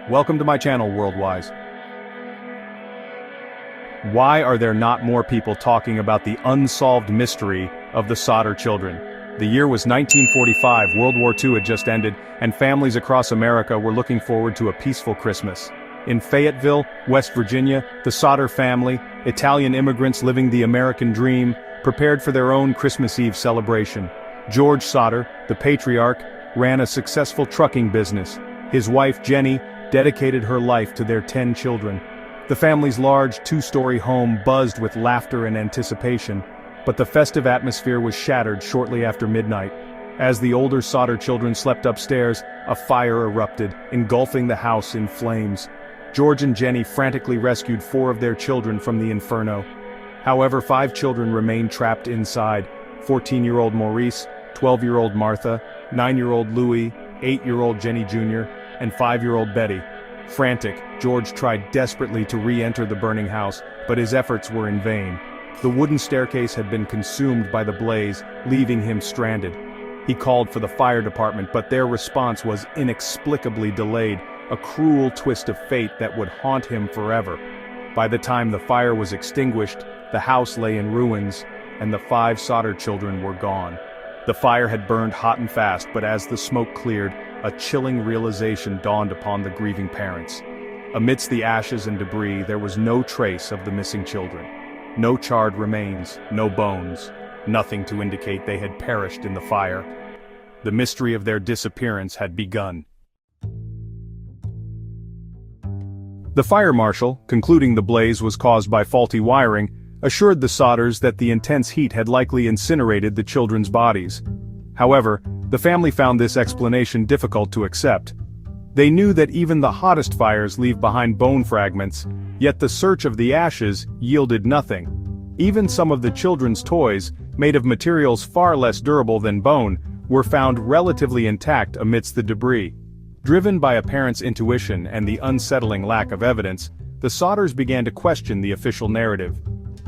Welcome to my channel, Worldwise. Why are there not more people talking about the unsolved mystery of the Sodder children? The year was 1945, World War II had just ended, and families across America were looking forward to a peaceful Christmas. In Fayetteville, West Virginia, the Sodder family, Italian immigrants living the American dream, prepared for their own Christmas Eve celebration. George Sodder, the patriarch, ran a successful trucking business. His wife, Jenny, dedicated her life to their 10 children. The family's large, two-story home buzzed with laughter and anticipation, but the festive atmosphere was shattered shortly after midnight. As the older Sodder children slept upstairs, a fire erupted, engulfing the house in flames. George and Jenny frantically rescued 4 of their children from the inferno. However, 5 children remained trapped inside: 14-year-old Maurice, 12-year-old Martha, 9-year-old Louis, 8-year-old Jenny Jr., and 5-year-old Betty. Frantic, George tried desperately to re-enter the burning house, but his efforts were in vain. The wooden staircase had been consumed by the blaze, leaving him stranded. He called for the fire department, but their response was inexplicably delayed, a cruel twist of fate that would haunt him forever. By the time the fire was extinguished, the house lay in ruins, and the 5 Sodder children were gone. The fire had burned hot and fast, but as the smoke cleared, a chilling realization dawned upon the grieving parents. Amidst the ashes and debris, there was no trace of the missing children. No charred remains, no bones, nothing to indicate they had perished in the fire. The mystery of their disappearance had begun. The fire marshal, concluding the blaze was caused by faulty wiring, assured the Sodders that the intense heat had likely incinerated the children's bodies. However, the family found this explanation difficult to accept. They knew that even the hottest fires leave behind bone fragments, yet the search of the ashes yielded nothing. Even some of the children's toys, made of materials far less durable than bone, were found relatively intact amidst the debris. Driven by a parent's intuition and the unsettling lack of evidence, the Sodders began to question the official narrative.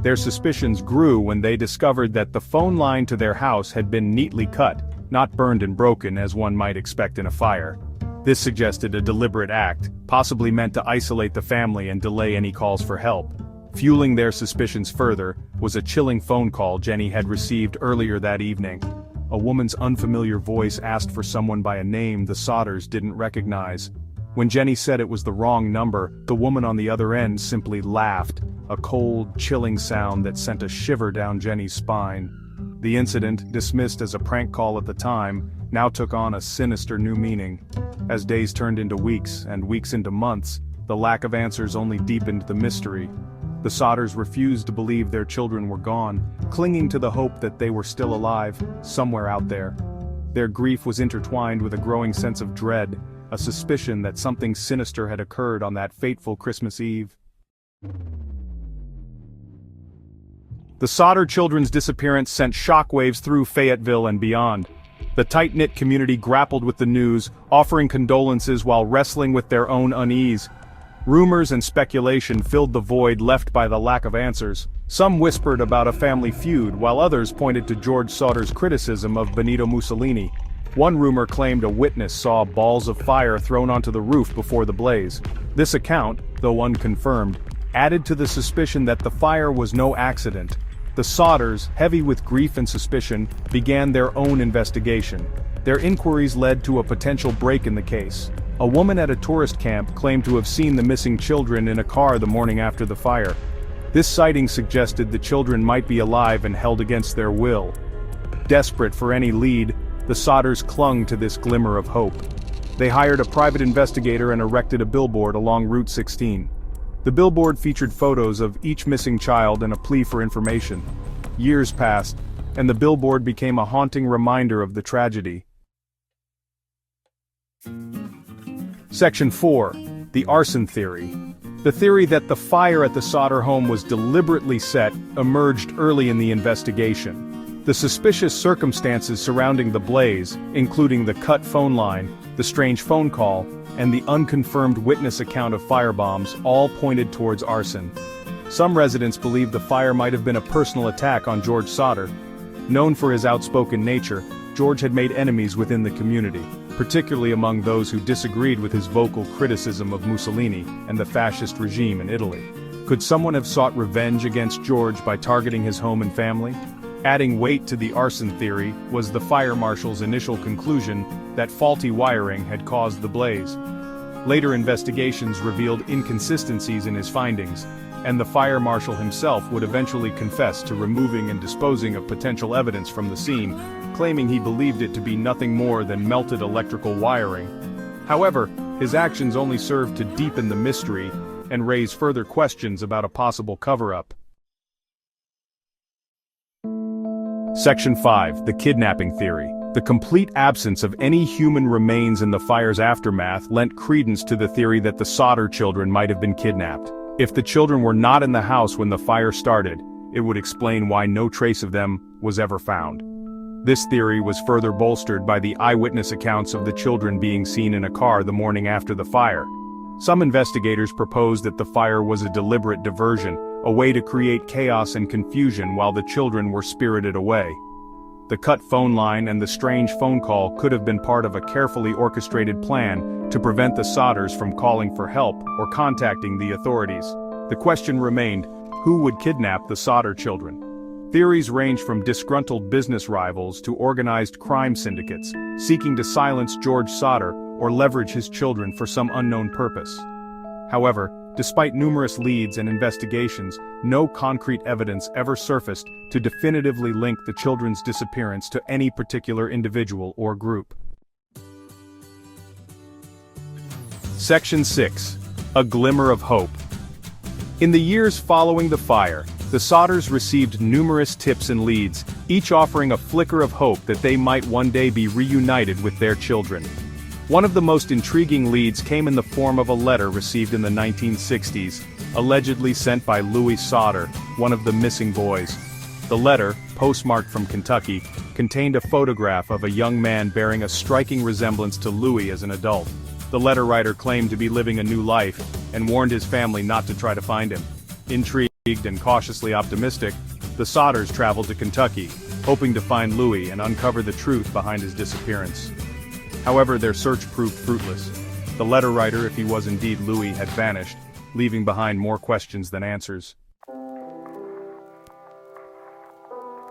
Their suspicions grew when they discovered that the phone line to their house had been neatly cut, not burned and broken as one might expect in a fire. This suggested a deliberate act, possibly meant to isolate the family and delay any calls for help. Fueling their suspicions further was a chilling phone call Jenny had received earlier that evening. A woman's unfamiliar voice asked for someone by a name the Sodders didn't recognize. When Jenny said it was the wrong number, the woman on the other end simply laughed, a cold, chilling sound that sent a shiver down Jenny's spine. The incident, dismissed as a prank call at the time, now took on a sinister new meaning. As days turned into weeks, and weeks into months, the lack of answers only deepened the mystery. The Sodders refused to believe their children were gone, clinging to the hope that they were still alive, somewhere out there. Their grief was intertwined with a growing sense of dread, a suspicion that something sinister had occurred on that fateful Christmas Eve. The Sodder children's disappearance sent shockwaves through Fayetteville and beyond. The tight-knit community grappled with the news, offering condolences while wrestling with their own unease. Rumors and speculation filled the void left by the lack of answers. Some whispered about a family feud, while others pointed to George Sodder's criticism of Benito Mussolini. One rumor claimed a witness saw balls of fire thrown onto the roof before the blaze. This account, though unconfirmed, added to the suspicion that the fire was no accident. The Sodders, heavy with grief and suspicion, began their own investigation. Their inquiries led to a potential break in the case. A woman at a tourist camp claimed to have seen the missing children in a car the morning after the fire. This sighting suggested the children might be alive and held against their will. Desperate for any lead, the Sodders clung to this glimmer of hope. They hired a private investigator and erected a billboard along Route 16. The billboard featured photos of each missing child and a plea for information. Years passed, and the billboard became a haunting reminder of the tragedy. Section 4. The Arson Theory. The theory that the fire at the Sodder home was deliberately set emerged early in the investigation. The suspicious circumstances surrounding the blaze, including the cut phone line, the strange phone call, and the unconfirmed witness account of firebombs, all pointed towards arson. Some residents believed the fire might have been a personal attack on George Sodder. Known for his outspoken nature, George had made enemies within the community, particularly among those who disagreed with his vocal criticism of Mussolini and the fascist regime in Italy. Could someone have sought revenge against George by targeting his home and family? Adding weight to the arson theory was the fire marshal's initial conclusion that faulty wiring had caused the blaze. Later investigations revealed inconsistencies in his findings, and the fire marshal himself would eventually confess to removing and disposing of potential evidence from the scene, claiming he believed it to be nothing more than melted electrical wiring. However, his actions only served to deepen the mystery and raise further questions about a possible cover-up. Section 5. The Kidnapping Theory. The complete absence of any human remains in the fire's aftermath lent credence to the theory that the Sodder children might have been kidnapped. If the children were not in the house when the fire started, it would explain why no trace of them was ever found. This theory was further bolstered by the eyewitness accounts of the children being seen in a car the morning after the fire. Some investigators proposed that the fire was a deliberate diversion, a way to create chaos and confusion while the children were spirited away. The cut phone line and the strange phone call could have been part of a carefully orchestrated plan to prevent the Sodders from calling for help or contacting the authorities. The question remained, who would kidnap the Sodder children? Theories range from disgruntled business rivals to organized crime syndicates, seeking to silence George Sodder or leverage his children for some unknown purpose. However, despite numerous leads and investigations, no concrete evidence ever surfaced to definitively link the children's disappearance to any particular individual or group. Section 6. A Glimmer of Hope. In the years following the fire, the Sodders received numerous tips and leads, each offering a flicker of hope that they might one day be reunited with their children. One of the most intriguing leads came in the form of a letter received in the 1960s, allegedly sent by Louis Sodder, one of the missing boys. The letter, postmarked from Kentucky, contained a photograph of a young man bearing a striking resemblance to Louis as an adult. The letter writer claimed to be living a new life, and warned his family not to try to find him. Intrigued and cautiously optimistic, the Sodders traveled to Kentucky, hoping to find Louis and uncover the truth behind his disappearance. However, their search proved fruitless. The letter writer, if he was indeed Louis, had vanished, leaving behind more questions than answers.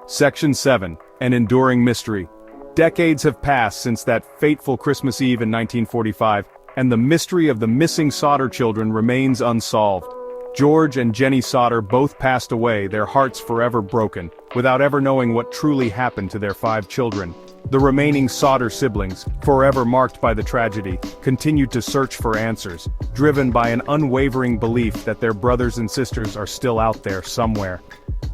Section 7. An Enduring Mystery. Decades have passed since that fateful Christmas Eve in 1945, and the mystery of the missing Sodder children remains unsolved. George and Jenny Sodder both passed away, their hearts forever broken, without ever knowing what truly happened to their 5 children. The remaining Sodder siblings, forever marked by the tragedy, continued to search for answers, driven by an unwavering belief that their brothers and sisters are still out there somewhere.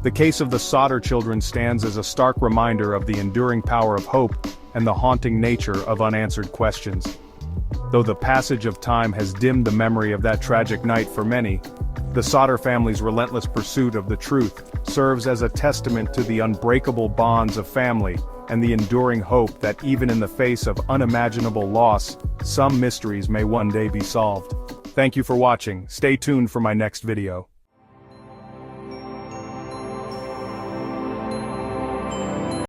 The case of the Sodder children stands as a stark reminder of the enduring power of hope and the haunting nature of unanswered questions. Though the passage of time has dimmed the memory of that tragic night for many, the Sodder family's relentless pursuit of the truth serves as a testament to the unbreakable bonds of family and the enduring hope that even in the face of unimaginable loss, some mysteries may one day be solved. Thank you for watching. Stay tuned for my next video.